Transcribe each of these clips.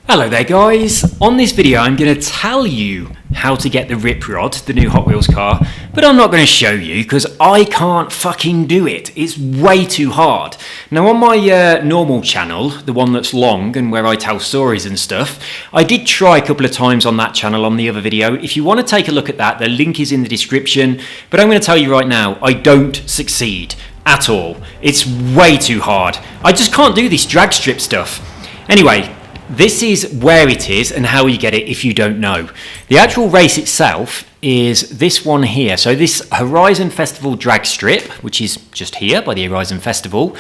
Hello there guys, on this video I'm going to tell you how to get the Rip Rod, the new Hot Wheels car, but I'm not going to show you because I can't fucking do it. It's way too hard. Now on my normal channel, the one that's long and where I tell stories and stuff, I did try a couple of times on that channel on the other video. If you want to take a look at that, the link is in the description, but I'm going to tell you right now, I don't succeed at all. It's way too hard. I just can't do this drag strip stuff. Anyway, this is where it is and how you get it if you don't know. The actual race itself is this one here. So this Horizon Festival drag strip, which is just here by the Horizon Festival.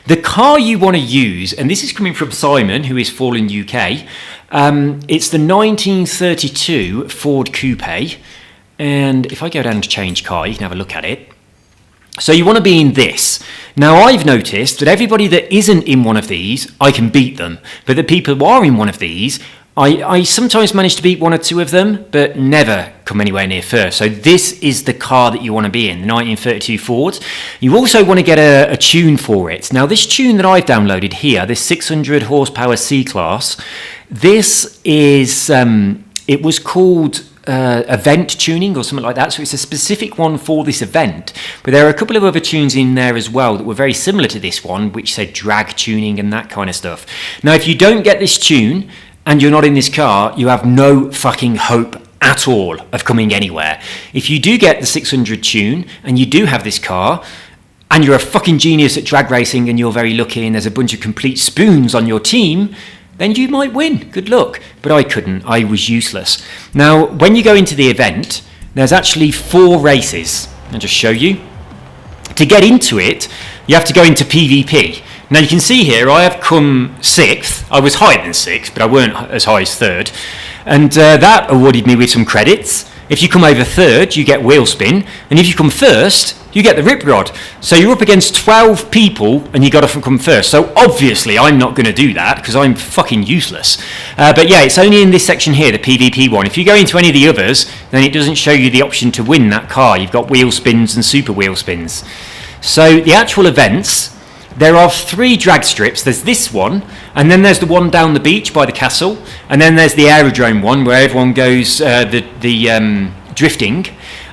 The car you want to use, and this is coming from Simon, who is Fallen UK, it's the 1932 Ford Coupe. And if I go down to change car, you can have a look at it. So you want to be in this. Now I've noticed that everybody that isn't in one of these, I can beat them. But the people who are in one of these, I sometimes manage to beat one or two of them, but never come anywhere near first. So this is the car that you want to be in, the 1932 Ford. You also want to get a tune for it. Now this tune that I've downloaded here, this 600 horsepower C-Class, this is, it was called event tuning or something like that, so it's a specific one for this event, but there are a couple of other tunes in there as well that were very similar to this one, which said drag tuning and that kind of stuff. Now if you don't get this tune and you're not in this car, you have no fucking hope at all of coming anywhere. If you do get the 600 tune and you do have this car and you're a fucking genius at drag racing and you're very lucky and there's a bunch of complete spoons on your team, then you might win. Good luck. But I couldn't. I was useless. Now, when you go into the event, there's actually 4 races. I'll just show you. To get into it, you have to go into PvP. Now, you can see here, I have come 6th. I was higher than 6th, but I weren't as high as 3rd. And that awarded me with some credits. If you come over 3rd, you get wheel spin. And if you come 1st, you get the Rip Rod. So you're up against 12 people and you got to come first. So obviously I'm not going to do that because I'm fucking useless. But yeah, it's only in this section here, the PvP one. If you go into any of the others, then it doesn't show you the option to win that car. You've got wheel spins and super wheel spins. So the actual events, there are 3 drag strips. There's this one, and then there's the one down the beach by the castle, and then there's the aerodrome one where everyone goes drifting.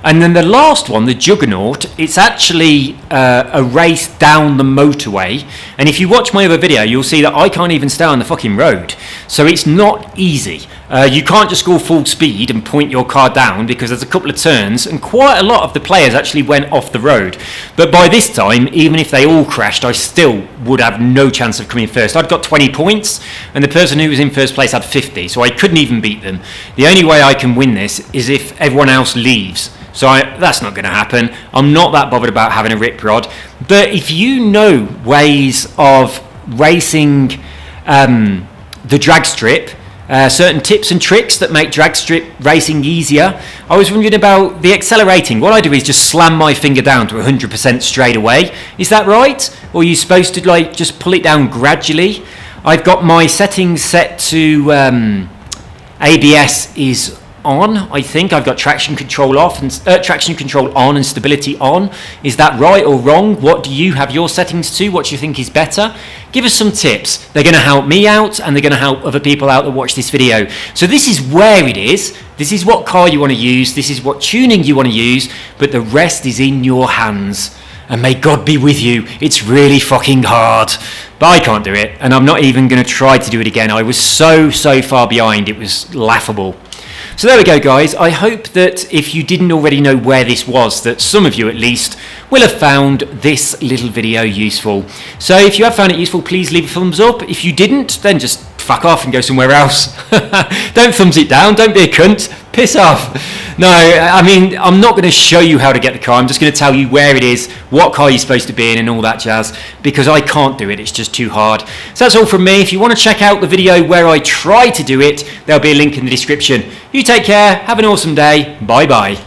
And then the last one, the Juggernaut, it's actually a race down the motorway. And if you watch my other video, you'll see that I can't even stay on the fucking road. So it's not easy. You can't just go full speed and point your car down because there's a couple of turns and quite a lot of the players actually went off the road. But by this time, even if they all crashed, I still would have no chance of coming first. I'd got 20 points and the person who was in first place had 50, so I couldn't even beat them. The only way I can win this is if everyone else leaves. So that's not going to happen. I'm not that bothered about having a Rip Rod. But if you know ways of racing the drag strip, certain tips and tricks that make drag strip racing easier. I was wondering about the accelerating. What I do is just slam my finger down to 100% straight away. Is that right? Or are you supposed to like just pull it down gradually? I've got my settings set to ABS is on. I think I've got traction control off and traction control on and stability on. Is that right or wrong? What do you have your settings to? What do you think is better? Give us some tips. They're going to help me out and they're going to help other people out that watch this video. So this is where it is. This is what car you want to use. This is what tuning you want to use, but the rest is in your hands. And may God be with you. It's really fucking hard. But I can't do it. And I'm not even going to try to do it again. I was so far behind. It was laughable. So there we go guys, I hope that if you didn't already know where this was, that some of you at least will have found this little video useful. So if you have found it useful, please leave a thumbs up. If you didn't, then just fuck off and go somewhere else. Don't thumbs it down, don't be a cunt, piss off. No, I mean, I'm not going to show you how to get the car, I'm just going to tell you where it is, what car you're supposed to be in and all that jazz, because I can't do it, it's just too hard. So that's all from me. If you want to check out the video where I try to do it, there'll be a link in the description. You take care, have an awesome day, bye bye.